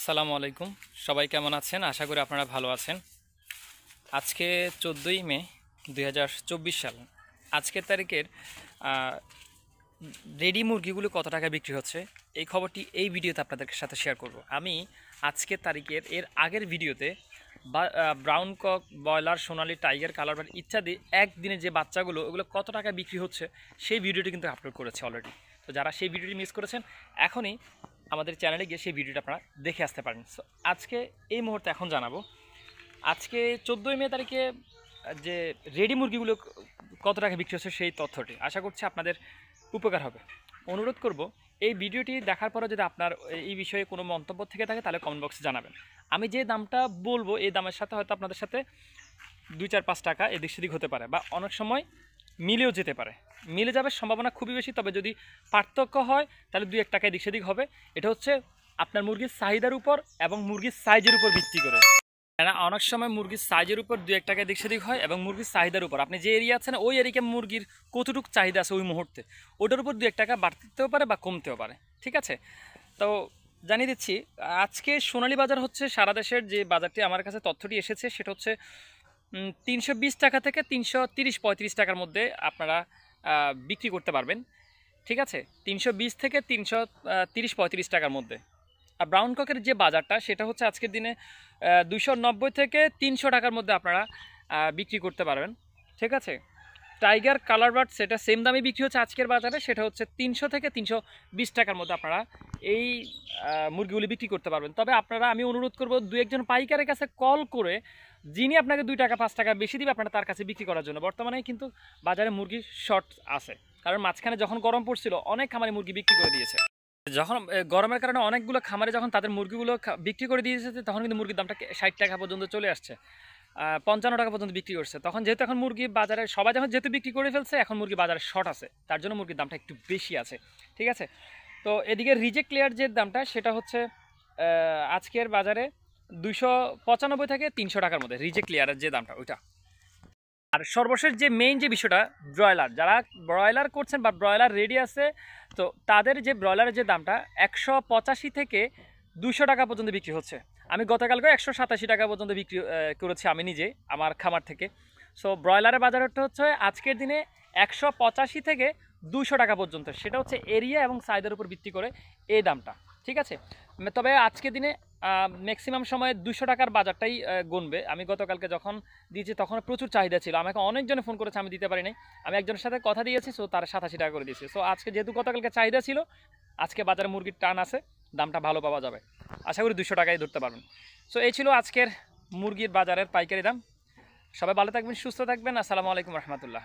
আসসালামু আলাইকুম। সবাই কেমন আছেন? আশা করি আপনারা ভালো আছেন। আজকে 14ই মে 2024 সাল। আজকের তারিখের রেডি মুরগিগুলো কত টাকা বিক্রি হচ্ছে এই খবরটি এই ভিডিওতে আপনাদের সাথে শেয়ার করব। আমি আজকের তারিখের এর আগের ভিডিওতে ব্রাউন কক, ব্রয়লার, সোনালি, টাইগার, কালারবার্ড ইত্যাদি একদিনে যে বাচ্চাগুলো ওগুলো কত টাকা বিক্রি হচ্ছে সেই ভিডিওটি কিন্তু আপলোড করেছে অলরেডি। তো যারা সেই ভিডিওটি মিস করেছেন এখনই আমাদের চ্যানেলে গিয়ে সেই ভিডিওটা আপনারা দেখে আসতে পারেন। সো আজকে এই মুহূর্তে এখন জানাবো আজকে 14ই মে তারিখে যে রেডি মুরগিগুলো কত টাকা বিক্রি হচ্ছে সেই তথ্যটি। আশা করছি আপনাদের উপকার হবে। অনুরোধ করব এই ভিডিওটি দেখার পরে যদি আপনার এই বিষয়ে কোনো মন্তব্য থেকে থাকে তাহলে কমেন্ট বক্সে জানাবেন। আমি যে দামটা বলবো এই দামের সাথে হয়তো আপনাদের সাথে 2-4-5 টাকা এদিক সেদিক হতে পারে বা অনেক সময় মিলেও যেতে পারে। মিলে যাবে সম্ভাবনা খুবই বেশি, তবে যদি পার্থক্য হয় তাহলে 2-1 টাকা এদিক সেদিক হবে। এটা হচ্ছে আপনার মুরগির চাহিদার উপর এবং মুরগির সাইজের উপর ভিত্তি করে। অনেক সময় মুরগির সাইজের উপর 2-1 টাকা এদিক সেদিক হয় এবং মুরগির চাহিদার উপর আপনি যে এরিয়া আছেন ওই এরিয়া মুরগির কতটুকু চাহিদা আছে ওই মুহূর্তে ওটার উপর 2-1 টাকা বাড়তেও পারে বা কমতেও পারে। ঠিক আছে, তো জানিয়ে দিচ্ছি আজকে সোনালী বাজার হচ্ছে সারা দেশের যে বাজারটি আমার কাছে তথ্যটি এসেছে সেটা হচ্ছে 320 টাকা থেকে 330-35 টাকার মধ্যে আপনারা বিক্রি করতে পারবেন। ঠিক আছে, 320 থেকে 330-35 টাকার মধ্যে। আর ব্রাউন ককের যে বাজারটা সেটা হচ্ছে আজকের দিনে 290 থেকে 300 টাকার মধ্যে আপনারা বিক্রি করতে পারবেন। ঠিক আছে, টাইগার, কালারবার্ড সেটা সেম দামে বিক্রি হচ্ছে আজকের বাজারে, সেটা হচ্ছে 300 থেকে 320 টাকার মধ্যে আপনারা এই মুরগিগুলি বিক্রি করতে পারবেন। তবে আপনারা আমি অনুরোধ করব 2-1 পাইকারের কাছে কল করে যিনি আপনাকে 2 টাকা 5 টাকা বেশি দিবে আপনারা তার কাছে বিক্রি করার জন্য। বর্তমানে কিন্তু বাজারে মুরগির শর্ট আছে, কারণ মাঝখানে যখন গরম পড়ছিল অনেক খামারে মুরগি বিক্রি করে দিয়েছে। যখন গরমের কারণে অনেকগুলো খামারে যখন তাদের মুরগিগুলো বিক্রি করে দিয়েছে তখন কিন্তু মুরগির দামটা 60 টাকা পর্যন্ত চলে আসছে, 55 টাকা পর্যন্ত বিক্রি করছে। তখন যেহেতু এখন মুরগি বাজারে সবাই যখন যেহেতু বিক্রি করে ফেলছে এখন মুরগি বাজারে শর্ট আছে, তার জন্য মুরগির দামটা একটু বেশি আছে। ঠিক আছে, তো এদিকে রিজেক্ট লেয়ার যে দামটা সেটা হচ্ছে আজকের বাজারে 295 থেকে 300 টাকার মধ্যে রিজেক্ট লেয়ারের যে দামটা ওইটা। আর সর্বশেষ যে মেইন যে বিষয়টা ব্রয়লার, যারা ব্রয়লার করছেন বা ব্রয়লার রেডি আছে তো তাদের যে ব্রয়লারের যে দামটা 185 থেকে 200 টাকা পর্যন্ত বিক্রি হচ্ছে। আমি গতকালকে 187 টাকা পর্যন্ত বিক্রি করেছি আমি নিজে আমার খামার থেকে। সো ব্রয়লারের বাজারটা হচ্ছে আজকের দিনে 185 থেকে 200 টাকা পর্যন্ত, সেটা হচ্ছে এরিয়া এবং সাইজের উপর ভিত্তি করে এই দামটা। ঠিক আছে, তবে আজকের দিনে ম্যাক্সিমাম সময় 200 টাকার বাজারটাই গুনবে। আমি গতকালকে যখন দিয়েছি তখন প্রচুর চাহিদা ছিল, আমাকে অনেকজনে ফোন করেছে, আমি দিতে পারি নাই। আমি একজনের সাথে কথা দিয়েছি, সো তার 87 টাকা করে দিয়েছি। সো আজকে যেহেতু গতকালকে চাহিদা ছিল আজকে বাজারে মুরগির টান আছে, দামটা ভালো পাওয়া যাবে, আশা করি 200 টাকায় ধরতে পারবেন। সো এই ছিল আজকের মুরগির বাজারের পাইকারি দাম। সবাই ভালো থাকবেন, সুস্থ থাকবেন। আসসালামু আলাইকুম রহমতুল্লাহ।